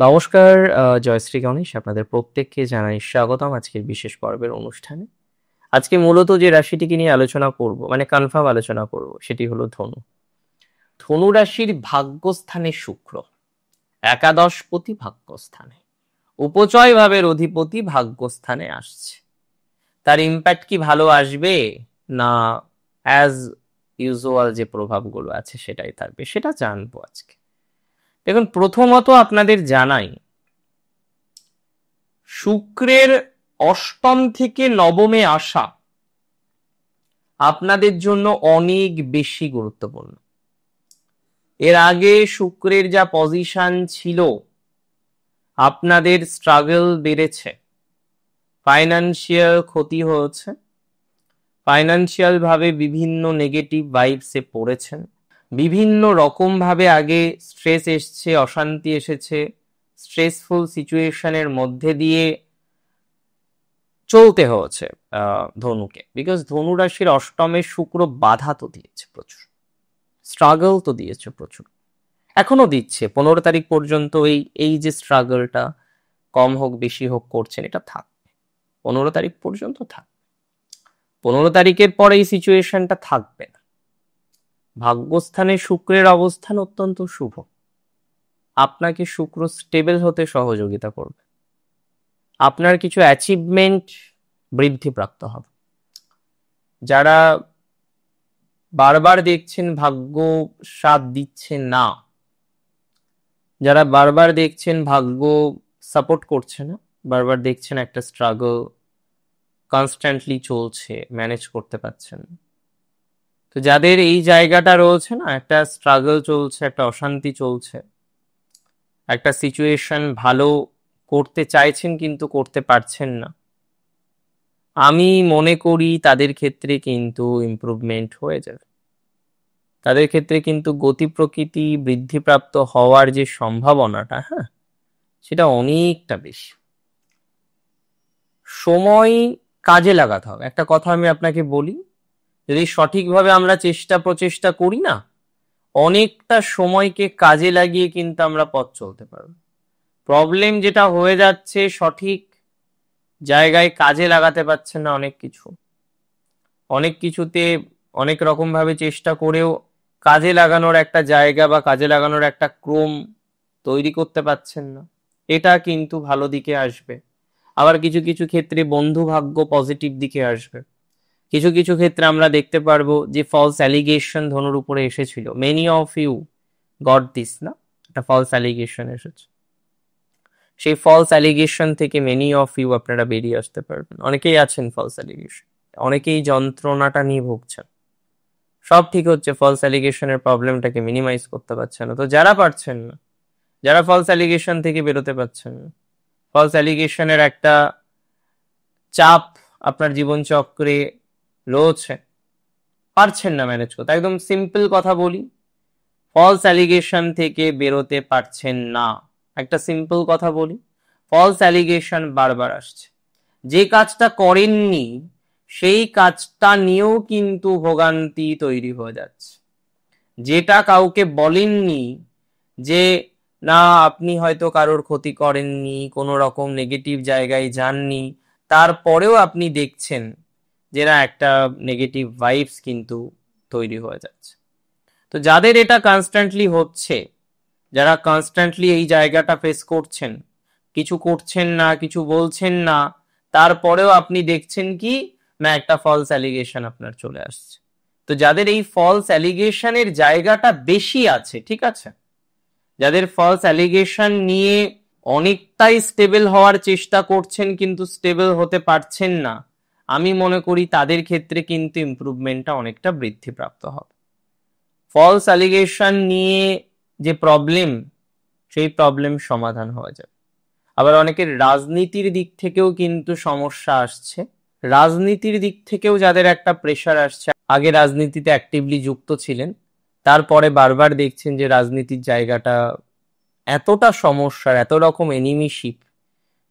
নমস্কার, জয়শ্রী গণেশ আপনাদের প্রত্যেককে জানাই স্বাগতম আজকের বিশেষ পর্বের অনুষ্ঠানে। আজকে মূলত যে রাশিটিকে নিয়ে আলোচনা করব, মানে কনফার্ম আলোচনা করব, সেটি হলো ধনু। ধনু রাশির ভাগ্যস্থানে শুক্র, একাদশপতি ভাগ্যস্থানে, উপচয় ভাবের অধিপতি ভাগ্যস্থানে আসছে। তার ইম্প্যাক্ট কি ভালো আসবে, না অ্যাজ ইউজুয়াল যে প্রভাবগুলো আছে সেটাই থাকবে, সেটা জানবো আজকে। দেখুন, প্রথমত আপনাদের জানাই, শুক্রের অষ্টম থেকে নবমে আসা আপনাদের জন্য অনেক বেশি গুরুত্বপূর্ণ। এর আগে শুক্রের যা পজিশন ছিল, আপনাদের স্ট্রাগল বেড়েছে, ফাইন্যান্সিয়াল ক্ষতি হয়েছে, ফাইন্যান্সিয়াল ভাবে বিভিন্ন নেগেটিভ ভাইবসে পড়েছেন, বিভিন্ন রকম ভাবে আগে স্ট্রেস এসছে, অশান্তি এসেছে, স্ট্রেসফুল সিচুয়েশনের মধ্যে দিয়ে চলতে হয়েছে ধনুকে। বিকজ ধনু রাশির অষ্টমে শুক্র বাধা তো দিয়েছে প্রচুর, স্ট্রাগল তো দিয়েছে প্রচুর, এখনো দিচ্ছে। 15 তারিখ পর্যন্ত এই যে স্ট্রাগলটা কম হোক বেশি হোক করছেন, এটা থাকবে 15 তারিখ পর্যন্ত থাকবে। 15 তারিখের পরে এই সিচুয়েশনটা থাকবে না। ভাগ্যস্থানে শুক্রের অবস্থান অত্যন্ত শুভ, আপনাকে শুক্র স্টেবল হতে সহযোগিতা করবে, আপনার কিছু অ্যাচিভমেন্ট বৃদ্ধিপ্রাপ্ত হবে। যারা বারবার দেখছেন ভাগ্য সাথ দিচ্ছে না, যারা বারবার দেখছেন ভাগ্য সাপোর্ট করছে না, বারবার দেখছেন একটা স্ট্রাগল কনস্ট্যান্টলি চলছে, ম্যানেজ করতে পারছেন, তো যাদের এই জায়গাটা রয়েছে না, একটা স্ট্রাগল চলছে, একটা অশান্তি চলছে, একটা সিচুয়েশন ভালো করতে চাইছেন কিন্তু করতে পারছেন না, আমি মনে করি তাদের ক্ষেত্রে কিন্তু ইমপ্রুভমেন্ট হয়ে যাবে। তাদের ক্ষেত্রে কিন্তু গতি প্রকৃতি বৃদ্ধিপ্রাপ্ত হওয়ার যে সম্ভাবনাটা, হ্যাঁ, সেটা অনেকটা বেশি। সময় কাজে লাগাতে হবে। একটা কথা আমি আপনাকে বলি, যদি সঠিকভাবে আমরা প্রচেষ্টা করি না, অনেকটা সময়কে কাজে লাগিয়ে কিন্তু আমরা পথ চলতে পারবো। প্রবলেম যেটা হয়ে যাচ্ছে, সঠিক জায়গায় কাজে লাগাতে পারছেন না, অনেক কিছুতে অনেক রকম ভাবে চেষ্টা করেও কাজে লাগানোর একটা জায়গা বা কাজে লাগানোর একটা ক্রম তৈরি করতে পারছেন না, এটা কিন্তু ভালো দিকে আসবে। আবার কিছু কিছু ক্ষেত্রে বন্ধু ভাগ্য পজিটিভ দিকে আসবে। কিছু কিছু ক্ষেত্রে আমরা দেখতে পারবো যে ফলস অ্যালিগেশন ধনুর উপরে এসেছিল, many of you got this, না, একটা ফলস অ্যালিগেশন এসেছে, সেই ফলস অ্যালিগেশন থেকে মেনি অফ ইউ আপনারা বেরিয়ে আসতে পারবেন। অনেকেই আছেন ফলস অ্যালিগেশন, অনেকেই যন্ত্রণাটা নিয়ে ভুগছেন, সব ঠিক হচ্ছে, ফলস অ্যালিগেশনের প্রবলেমটাকে মিনিমাইজ করতে পারছেন না। তো যারা পারছেন না, যারা ফলস অ্যালিগেশন থেকে বেরোতে পারছেন না, ফলস অ্যালিগেশনের একটা চাপ আপনার জীবন চক্রে রয়েছে, পারছেন না ম্যানেজ করতে, একদম সিম্পল কথা বলি, ফলস অ্যালিগেশন থেকে বেরোতে পারছেন না, একটা সিম্পল কথা বলি, ফলস অ্যালিগেশন বারবার আসছে, যে কাজটা করেননি সেই কাজটা নিয়েও কিন্তু ভোগান্তি তৈরি হয়ে যাচ্ছে, যেটা কাউকে বলেননি, যে না আপনি হয়তো কারোর ক্ষতি করেননি, কোনো রকম নেগেটিভ জায়গায় যাননি, তারপরেও আপনি দেখছেন যে না একটা নেগেটিভ ভাইবস কিন্তু তৈরি হয়ে যাচ্ছে। তো যাদের এটা কনস্ট্যান্টলি হচ্ছে, যারা কনস্ট্যান্টলি এই জায়গাটা ফেস করছেন, কিছু করছেন না, কিছু বলছেন না, তারপরেও আপনি দেখছেন কি না একটা ফলস অ্যালিগেশন আপনার চলে আসছে। তো যাদের এই ফলস অ্যালিগেশনের জায়গাটা বেশি আছে, ঠিক আছে, যাদের ফলস অ্যালিগেশন নিয়ে অনেকটাই স্টেবল হওয়ার চেষ্টা করছেন কিন্তু স্টেবল হতে পারছেন না, আমি মনে করি তাদের ক্ষেত্রে কিন্তু ইমপ্রুভমেন্টটা অনেকটা বৃদ্ধিপ্রাপ্ত হবে। ফলস অ্যালিগেশন নিয়ে যে প্রবলেম, সেই প্রবলেম সমাধান হয়ে যাবে। আবার অনেকের রাজনীতির দিক থেকেও কিন্তু সমস্যা আসছে, রাজনীতির দিক থেকেও যাদের একটা প্রেশার আসছে, আগে রাজনীতিতে অ্যাক্টিভলি যুক্ত ছিলেন, তারপরে বারবার দেখছেন যে রাজনীতির জায়গাটা এতটা সমস্যার, এত রকম এনিমিশিপ,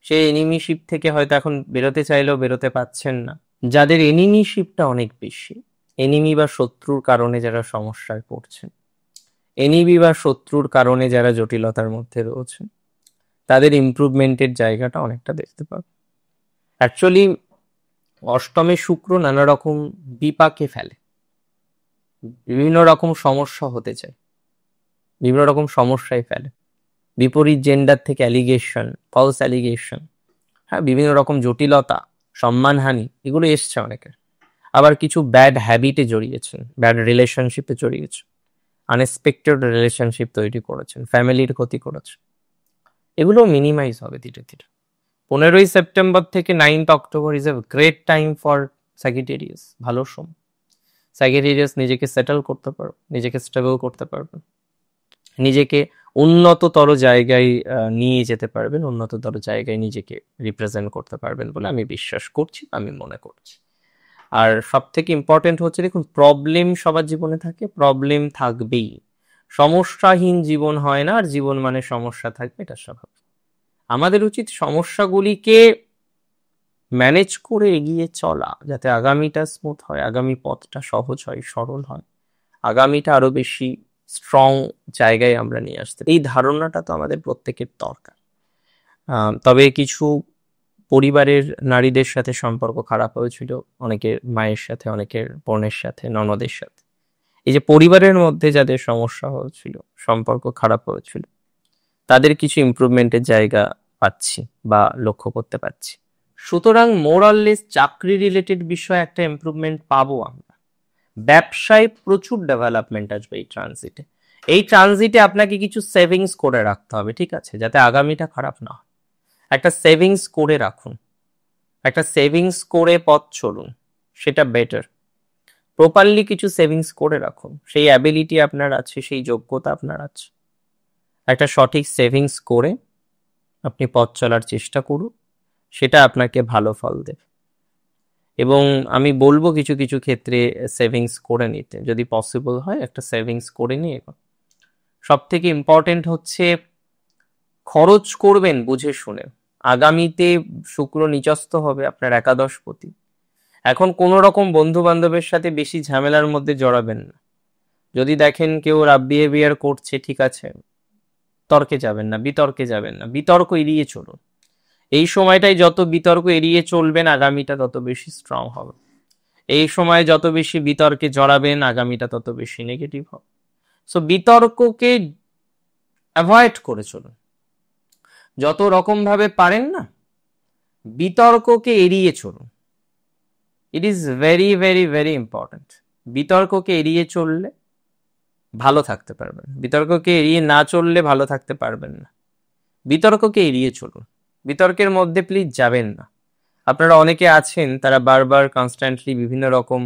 সেই এনিমিশিপ থেকে হয়তো এখন বেরোতে চাইলেও বেরোতে পাচ্ছেন না। যাদের এনিমিশিপটা অনেক বেশি, এনিমি বা শত্রুর কারণে যারা সমস্যায় পড়ছেন, এনিমি বা শত্রুর কারণে যারা জটিলতার মধ্যে রয়েছেন, তাদের ইমপ্রুভমেন্টের জায়গাটা অনেকটা দেখতে পাবে। অ্যাকচুয়ালি অষ্টমে শুক্র নানা রকম বিপাকে ফেলে, বিভিন্ন রকম সমস্যা হতে চায়, বিভিন্ন রকম সমস্যায় ফেলে, বিপরীত জেন্ডার থেকে অ্যালিগেশন, ফলস অ্যালিগেশন, হ্যাঁ, বিভিন্ন রকম জটিলতা, সম্মানহানি, এগুলো এসছে অনেকের। আবার কিছু ব্যাড হ্যাবিটে জড়িয়েছেন, ব্যাড রিলেশনশিপে জড়িয়েছেন, আনএক্সপেক্টেড রিলেশনশিপ তৈরি করেছেন, ফ্যামিলির ক্ষতি করেছেন। এগুলো মিনিমাইজ হবে ধীরে ধীরে। 15ই সেপ্টেম্বর থেকে 9th October is a great time for Sagittarius, ভালো সময়। স্যাজিটেরিয়াস নিজেকে সেটেল করতে পারবে, নিজেকে স্টেবল করতে পারবেন, নিজেকে উন্নততর জায়গায় নিয়ে যেতে পারবেন, উন্নততর জায়গায় নিজেকে রিপ্রেজেন্ট করতে পারবেন বলে আমি বিশ্বাস করছি, আমি মনে করছি। আর সব থেকে ইম্পর্টেন্ট হচ্ছে, দেখুন, প্রবলেম সবার জীবনে থাকে, প্রবলেম থাকবেই, সমস্যাহীন জীবন হয় না, আর জীবন মানে সমস্যা থাকবে, এটা স্বাভাবিক। আমাদের উচিত সমস্যাগুলিকে ম্যানেজ করে এগিয়ে চলা, যাতে আগামীটা স্মুথ হয়, আগামী পথটা সহজ হয়, সরল হয়, আগামীটা আরো বেশি স্ট্রং জায়গায় আমরা নিয়ে আসতে। এই ধারণাটা তো আমাদের প্রত্যেকের দরকার। তবে কিছু পরিবারের নারীদের সাথে সম্পর্ক খারাপ হয়েছিল, অনেকের মায়ের সাথে, অনেকের বোনের সাথে, ননদের সাথে। এই যে পরিবারের মধ্যে যাদের সমস্যা হয়েছিল, সম্পর্ক খারাপ হয়েছিল, তাদের কিছু ইমপ্রুভমেন্টের জায়গা পাচ্ছি বা লক্ষ্য করতে পারছি। সুতরাং মোরাললেস চাকরি রিলেটেড বিষয়ে একটা ইমপ্রুভমেন্ট পাবো আমরা। ব্যবসায় প্রচুর ডেভেলপমেন্ট আসবে এই ট্রানজিটে। এই ট্রানজিটে আপনাকে কিছু সেভিংস করে রাখতে হবে, ঠিক আছে, যাতে আগামীটা খারাপ না হয়। একটা সেভিংস করে রাখুন, একটা সেভিংস করে পথ চলুন, সেটা বেটার। প্রপারলি কিছু সেভিংস করে রাখুন, সেই অ্যাবিলিটি আপনার আছে, সেই যোগ্যতা আপনার আছে। একটা সঠিক সেভিংস করে আপনি পথ চলার চেষ্টা করুন, সেটা আপনাকে ভালো ফল দেবে। এবং আমি বলবো কিছু কিছু ক্ষেত্রে সেভিংস করে নিতে, যদি পসিবল হয় একটা সেভিংস করে নিয়ে। সব থেকে ইম্পর্টেন্ট হচ্ছে খরচ করবেন বুঝে শুনে। আগামীতে শুক্র নিচস্থ হবে আপনার একাদশপতি। এখন কোনো রকম বন্ধু বান্ধবের সাথে বেশি ঝামেলার মধ্যে জড়াবেন না। যদি দেখেন কেউ রাফ বিহেভিয়ার করছে, ঠিক আছে, তর্কে যাবেন না, বিতর্কে যাবেন না, বিতর্ক এড়িয়ে চলুন। এই সময়টাই যত বিতর্ক এড়িয়ে চলবেন, আগামীটা তত বেশি স্ট্রং হবে। এই সময় যত বেশি বিতর্কে জড়াবেন, আগামীটা তত বেশি নেগেটিভ হবে। সো বিতর্ককে অ্যাভয়েড করে চলুন, যত রকম ভাবে পারেন না, বিতর্ককে এড়িয়ে চলুন। It is very very very important. বিতর্ককে এড়িয়ে চললে ভালো থাকতে পারবেন, বিতর্ককে এড়িয়ে না চললে ভালো থাকতে পারবেন না। বিতর্ককে এড়িয়ে চলুন, বিতর্কের মধ্যে প্লিজ যাবেন না। আপনারা অনেকে আছেন, তারা বারবার কনস্ট্যান্টলি বিভিন্ন রকম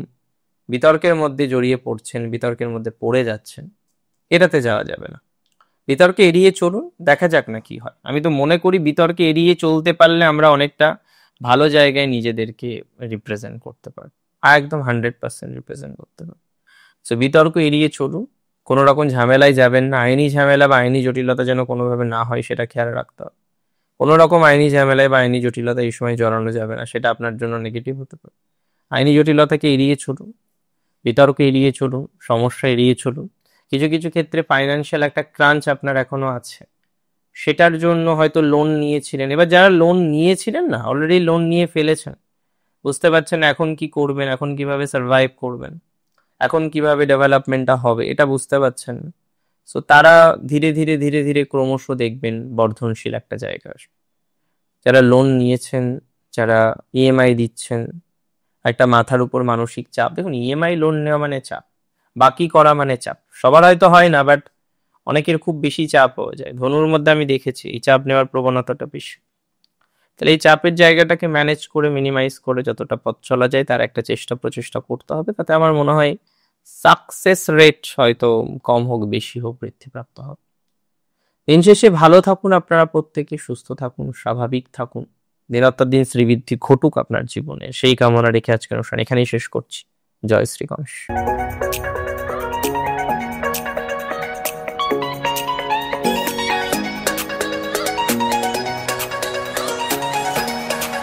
বিতর্কের মধ্যে জড়িয়ে পড়ছেন, বিতর্কের মধ্যে পড়ে যাচ্ছেন। এটাতে যাওয়া যাবে না। বিতর্কে এড়িয়ে চলুন, দেখা যাক না কি হয়। আমি তো মনে করি বিতর্কে এড়িয়ে চলতে পারলে আমরা অনেকটা ভালো জায়গায় নিজেদেরকে রিপ্রেজেন্ট করতে পারি, একদম 100% রিপ্রেজেন্ট করতে পারি। সো বিতর্ক এড়িয়ে চলুন, কোনো রকম ঝামেলায় যাবেন না। আইনি ঝামেলা বা আইনি জটিলতা যেন কোনোভাবে না হয়, সেটা খেয়াল রাখতে হবে। কোনো রকম আইনি ঝামেলায় বা আইনি জটিলতা এই সময় জড়ানো যাবে না, সেটা আপনার জন্য নেগেটিভ হতে পারে। আইনি জটিলতাকে এড়িয়ে চলুন, বিতর্ক এড়িয়ে চলুন, সমস্যা এড়িয়ে চলুন। কিছু কিছু ক্ষেত্রে ফাইন্যান্সিয়াল একটা ক্রাঞ্চ আপনার এখনো আছে, সেটার জন্য হয়তো লোন নিয়েছিলেন। এবার যারা লোন নিয়েছিলেন না, অলরেডি লোন নিয়ে ফেলেছেন, বুঝতে পারছেন এখন কি করবেন, এখন কিভাবে সার্ভাইভ করবেন, এখন কিভাবে ডেভেলপমেন্টটা হবে, এটা বুঝতে পারছেন। সো তারা ধীরে ধীরে ধীরে ধীরে ক্রমশ দেখবেন বর্ধনশীল একটা জায়গা আসবে। যারা লোন নিয়েছেন, যারা ইএমআই দিচ্ছেন, একটা মাথার উপর মানসিক চাপ। দেখুন, ইএমআই লোন নেওয়া মানে চাপ, বাকি করা মানে চাপ। সবার হয়তো হয় না, বাট অনেকের খুব বেশি চাপ হয়ে যায়। ধনুর মধ্যে আমি দেখেছি এই চাপ নেওয়ার প্রবণতাটা বেশি। তাহলে এই চাপের জায়গাটাকে ম্যানেজ করে, মিনিমাইজ করে যতটা পথ চলা যায় তার একটা প্রচেষ্টা করতে হবে। তাতে আমার মনে হয় সাকসেস রেট হয়তো কম হোক বেশি হোক বৃদ্ধিপ্রাপ্ত হবে। দিন শেষে ভালো থাকুন আপনারা প্রত্যেকে, সুস্থ থাকুন, স্বাভাবিক থাকুন, দিনরাত দিন শ্রীবৃদ্ধি ঘটুক আপনার জীবনে, সেই কামনা রেখে আজকের অনুষ্ঠান এখানেই শেষ করছি। জয় শ্রী গণেশ।